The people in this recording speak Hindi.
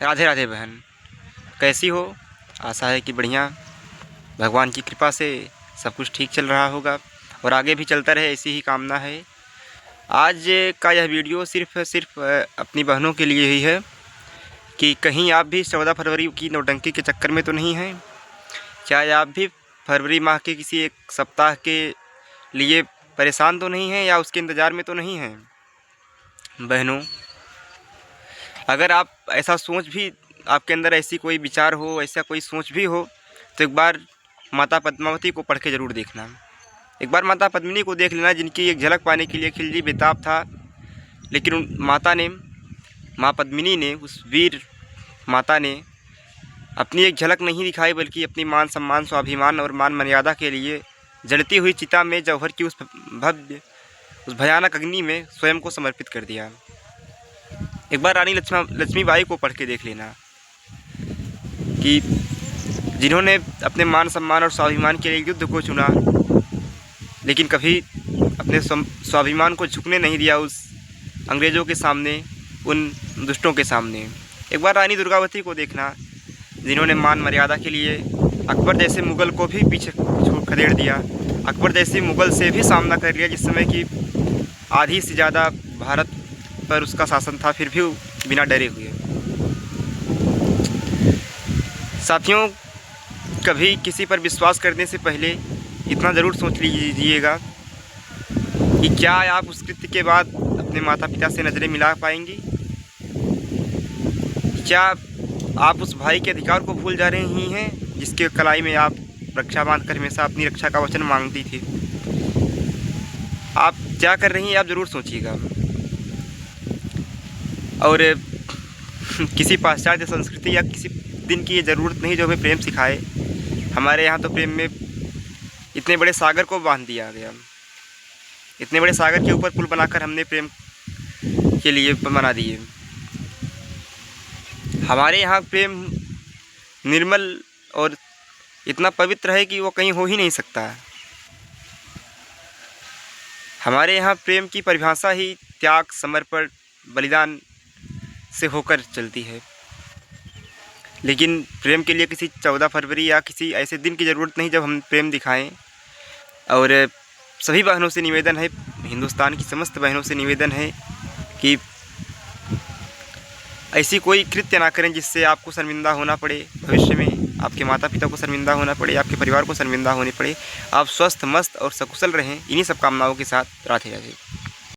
राधे राधे बहन, कैसी हो? आशा है कि बढ़िया। भगवान की कृपा से सब कुछ ठीक चल रहा होगा और आगे भी चलता रहे, ऐसी ही कामना है। आज का यह वीडियो सिर्फ अपनी बहनों के लिए ही है कि कहीं आप भी 14 फरवरी की नौटंकी के चक्कर में तो नहीं हैं। चाहे आप भी फरवरी माह के किसी एक सप्ताह के लिए परेशान तो नहीं हैं या उसके इंतज़ार में तो नहीं हैं। बहनों, अगर आप ऐसा सोच भी, आपके अंदर ऐसी कोई विचार हो, ऐसा कोई सोच भी हो, तो एक बार माता पद्मावती को पढ़ के ज़रूर देखना। एक बार माता पद्मिनी को देख लेना, जिनकी एक झलक पाने के लिए खिलजी बेताब था, लेकिन उन माता ने, माँ पद्मिनी ने, उस वीर माता ने अपनी एक झलक नहीं दिखाई, बल्कि अपनी मान सम्मान, स्वाभिमान और मान मर्यादा के लिए जलती हुई चिता में जौहर की उस भयानक अग्नि में स्वयं को समर्पित कर दिया। एक बार रानी लक्ष्मीबाई को पढ़ के देख लेना कि जिन्होंने अपने मान सम्मान और स्वाभिमान के लिए युद्ध को चुना, लेकिन कभी अपने स्वाभिमान को झुकने नहीं दिया उस अंग्रेज़ों के सामने, उन दुष्टों के सामने। एक बार रानी दुर्गावती को देखना, जिन्होंने मान मर्यादा के लिए अकबर जैसे मुग़ल को भी पीछे खदेड़ दिया, अकबर जैसे मुग़ल से भी सामना कर लिया, जिस समय कि आधी से ज़्यादा भारत पर उसका शासन था, फिर भी बिना डरे हुए। साथियों, कभी किसी पर विश्वास करने से पहले इतना ज़रूर सोच लीजिएगा कि क्या आप उस कृत्य के बाद अपने माता पिता से नज़रें मिला पाएंगी? क्या आप उस भाई के अधिकार को भूल जा रही हैं, जिसके कलाई में आप रक्षा बांधकर हमेशा अपनी रक्षा का वचन मांगती थी? आप क्या कर रही हैं, आप ज़रूर सोचिएगा। और किसी पाश्चात्य संस्कृति या किसी दिन की ये ज़रूरत नहीं जो हमें प्रेम सिखाए। हमारे यहाँ तो प्रेम में इतने बड़े सागर को बांध दिया गया, इतने बड़े सागर के ऊपर पुल बनाकर हमने प्रेम के लिए बना दिए। हमारे यहाँ प्रेम निर्मल और इतना पवित्र है कि वो कहीं हो ही नहीं सकता। हमारे यहाँ प्रेम की परिभाषा ही त्याग, समर्पण, बलिदान से होकर चलती है। लेकिन प्रेम के लिए किसी 14 फरवरी या किसी ऐसे दिन की ज़रूरत नहीं जब हम प्रेम दिखाएं। और सभी बहनों से निवेदन है, हिंदुस्तान की समस्त बहनों से निवेदन है कि ऐसी कोई कृत्य ना करें जिससे आपको शर्मिंदा होना पड़े, भविष्य में आपके माता पिता को शर्मिंदा होना पड़े, आपके परिवार को शर्मिंदा होने पड़े। आप स्वस्थ, मस्त और सकुशल रहें। इन्हीं सब कामनाओं के साथ राधे राधे।